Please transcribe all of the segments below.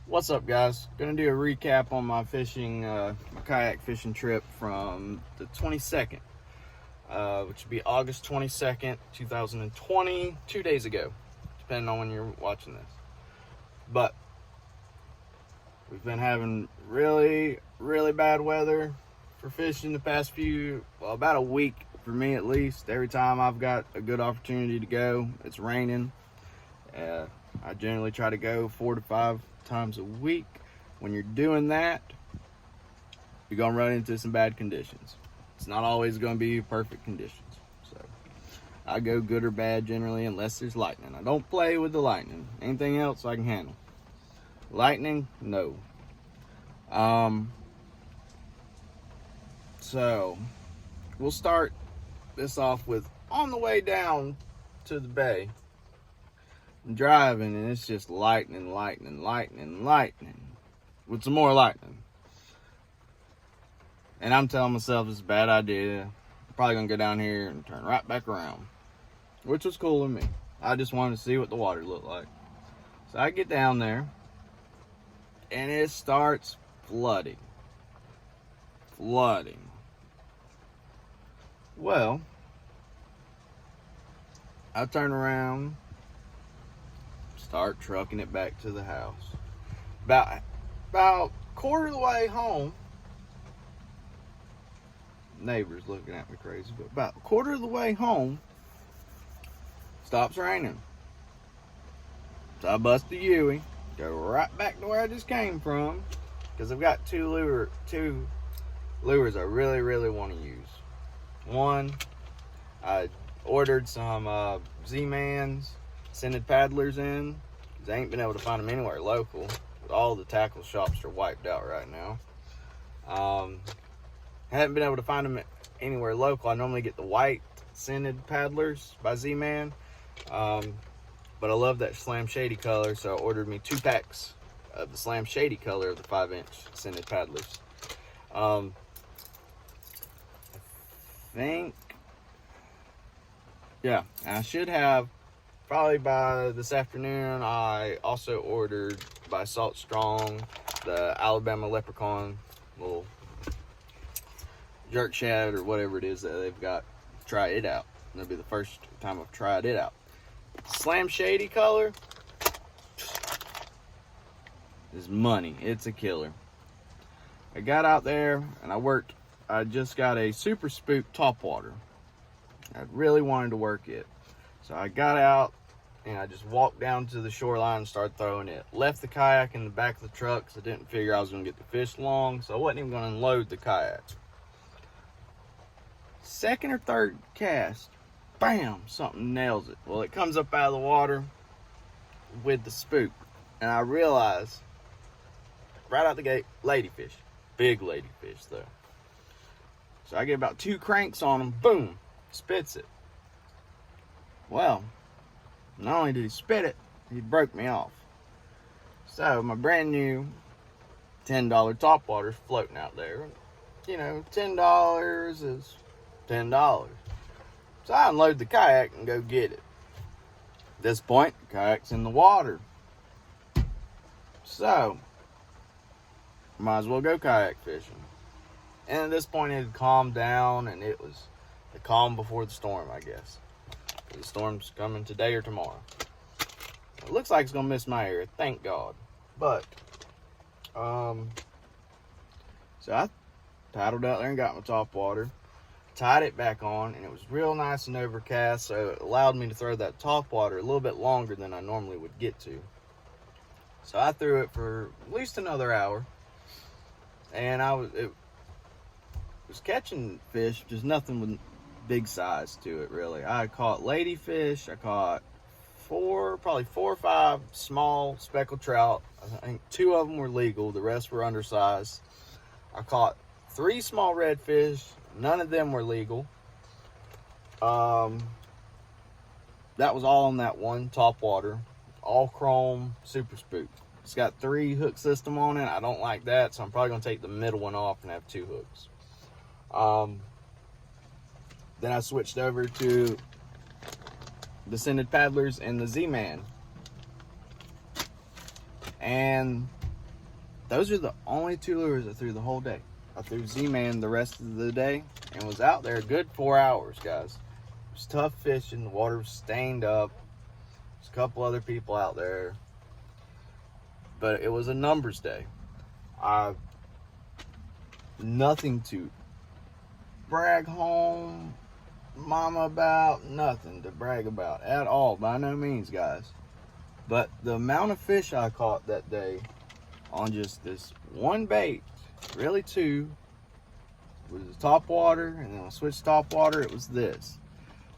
What's up, guys? Gonna do a recap on my fishing, my kayak fishing trip from the 22nd, which would be August 22nd, 2020, 2 days ago, depending on when you're watching this. But we've been having really, really bad weather for fishing the past about a week for me at least. Every time I've got a good opportunity to go, it's raining. I generally try to go 4 to 5 times a week. When you're doing that, you're gonna run into some bad conditions. It's not always gonna be perfect conditions. So I go good or bad generally unless there's lightning. I don't play with the lightning. Anything else I can handle. Lightning, no. So we'll start this off with on the way down to the bay. I'm driving and it's just lightning with some more lightning. And I'm telling myself it's a bad idea. I'm probably gonna go down here and turn right back around, which was cool with me. I just wanted to see what the water looked like. So I get down there and it starts flooding. Well, I turn around, start trucking it back to the house. About quarter of the way home, neighbors looking at me crazy, but about a quarter of the way home, stops raining. So I bust the Yui, go right back to where I just came from, because I've got two lures I really want to use. One, I ordered some Z-Man's scented paddlers in, because I ain't been able to find them anywhere local. All the tackle shops are wiped out right now. I haven't been able to find them anywhere local. I normally get the white scented paddlers by Z-Man, but I love that Slam Shady color, so I ordered me 2 packs of the Slam Shady color of the 5-inch scented paddlers. I think, yeah, I should have probably by this afternoon. I also ordered by Salt Strong the Alabama Leprechaun little jerk shad or whatever it is that they've got. Try it out. That'll be the first time I've tried it out. Slam Shady color is money. It's a killer. I got out there and I just got a Super Spook topwater. I really wanted to work it. So I got out and I just walked down to the shoreline and started throwing it. Left the kayak in the back of the truck because I didn't figure I was going to get the fish long, so I wasn't even going to unload the kayak. Second or third cast, bam, something nails it. Well, it comes up out of the water with the spook, and I realize right out the gate, ladyfish. Big ladyfish, though. So I get about 2 cranks on him, boom, spits it. Well, not only did he spit it, he broke me off. So my brand new $10 topwater's floating out there. You know, $10 is $10. So I unload the kayak and go get it. At this point, the kayak's in the water. So, might as well go kayak fishing. And at this point, it had calmed down, and it was the calm before the storm, I guess. The storm's coming today or tomorrow. It looks like it's gonna miss my area, thank God. But so I paddled out there and got my topwater, tied it back on, and it was real nice and overcast, so it allowed me to throw that topwater a little bit longer than I normally would get to. So I threw it for at least another hour, and it was catching fish, just nothing with big size to it, really. I caught ladyfish. I caught probably 4 or 5 small speckled trout. I think 2 of them were legal. The rest were undersized. I caught 3 small redfish. None of them were legal. That was all on that one topwater. All chrome Super Spook. It's got 3 hook system on it. I don't like that, so I'm probably going to take the middle one off and have 2 hooks. Then I switched over to the scented paddlers and the Z-Man. And those are the only 2 lures I threw the whole day. I threw Z-Man the rest of the day and was out there a good 4 hours, guys. It was tough fishing. The water was stained up. There's a couple other people out there. But it was a numbers day. Nothing to brag home mama about, nothing to brag about at all, by no means, guys. But the amount of fish I caught that day on just this one bait, really 2, was top water, and then I switched top water, it was this.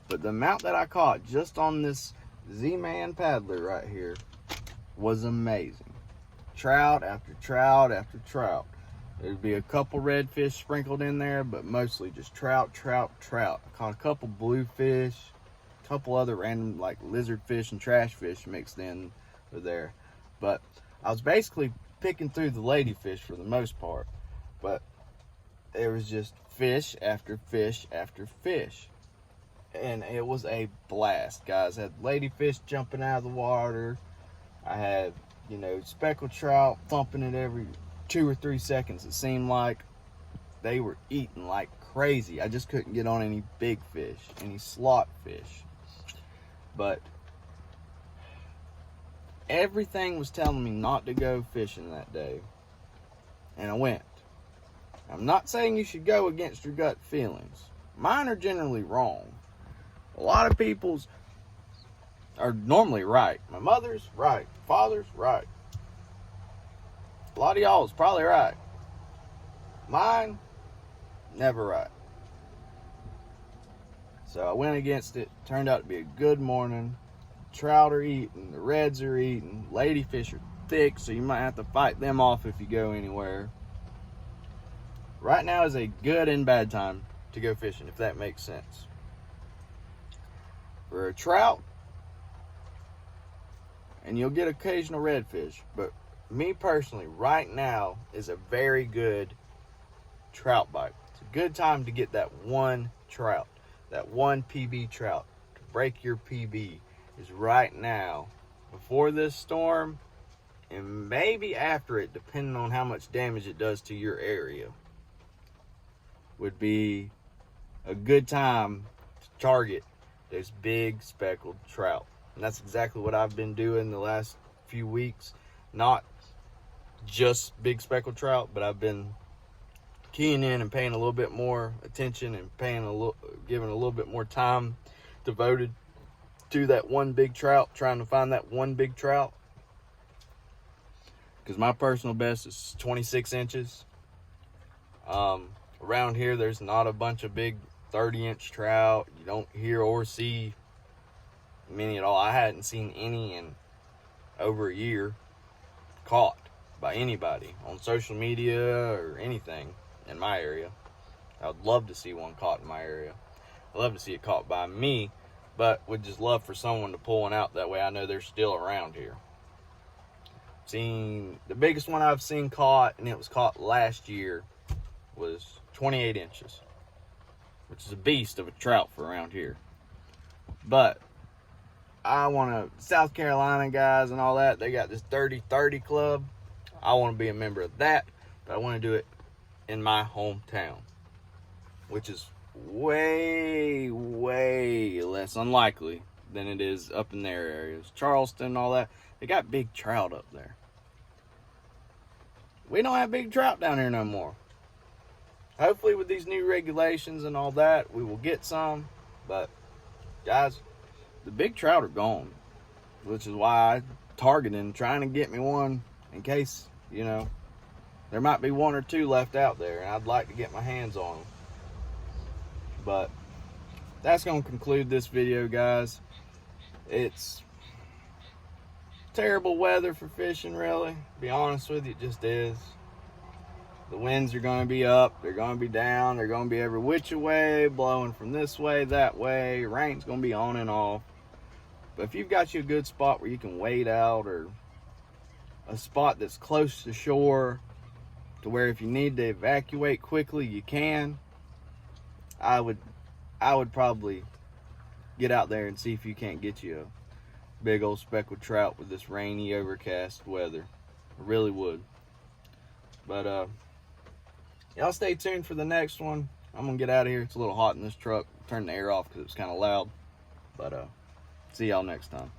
But the amount that I caught just on this Z-Man paddler right here was amazing. Trout after trout after trout. There'd be a couple redfish sprinkled in there, but mostly just trout, trout, trout. I caught a couple bluefish, a couple other random like lizard fish and trash fish mixed in with there. But I was basically picking through the ladyfish for the most part. But there was just fish after fish after fish. And it was a blast, guys. I had ladyfish jumping out of the water. I had, speckled trout thumping it every 2 or 3 seconds. It seemed like they were eating like crazy. I just couldn't get on any big fish, any slot fish. But everything was telling me not to go fishing that day, and I went. I'm not saying you should go against your gut feelings. Mine are generally wrong. A lot of people's are normally right. My mother's right. Father's right. A lot of y'all is probably right. Mine, never right. So I went against it. Turned out to be a good morning. Trout are eating. The reds are eating. Ladyfish are thick, so you might have to fight them off if you go anywhere. Right now is a good and bad time to go fishing, if that makes sense. For a trout, and you'll get occasional redfish, but me personally, right now is a very good trout bite. It's a good time to get that one trout, that one PB trout. To break your PB is right now, before this storm, and maybe after it, depending on how much damage it does to your area, would be a good time to target those big speckled trout. And that's exactly what I've been doing the last few weeks. Not just big speckled trout, but I've been keying in and paying a little bit more attention and giving a little bit more time devoted to that one big trout, trying to find that one big trout. Because my personal best is 26 inches. Around here, there's not a bunch of big 30-inch trout. You don't hear or see many at all. I hadn't seen any in over a year caught by anybody on social media or anything in my area. I would love to see one caught in my area. I'd love to see it caught by me, but would just love for someone to pull one out. That way I know they're still around here. The biggest one I've seen caught, and it was caught last year, was 28 inches, which is a beast of a trout for around here. But I want to, South Carolina guys and all that, they got this 30-30 club. I want to be a member of that, but I want to do it in my hometown, which is way, way less unlikely than it is up in their areas. Charleston and all that, they got big trout up there. We don't have big trout down here no more. Hopefully with these new regulations and all that, we will get some. But, guys, the big trout are gone, which is why I'm targeting, trying to get me one in case, there might be 1 or 2 left out there, and I'd like to get my hands on them. But that's going to conclude this video, guys. It's terrible weather for fishing, really. To be honest with you, it just is. The winds are going to be up, they're going to be down, they're going to be every which way, blowing from this way, that way. Rain's going to be on and off. But if you've got you a good spot where you can wade out, or a spot that's close to shore to where if you need to evacuate quickly, you can, I would probably get out there and see if you can't get you a big old speckled trout with this rainy, overcast weather. I really would. But y'all stay tuned for the next one. I'm gonna get out of here. It's a little hot in this truck. Turn the air off because it was kind of loud. But see y'all next time.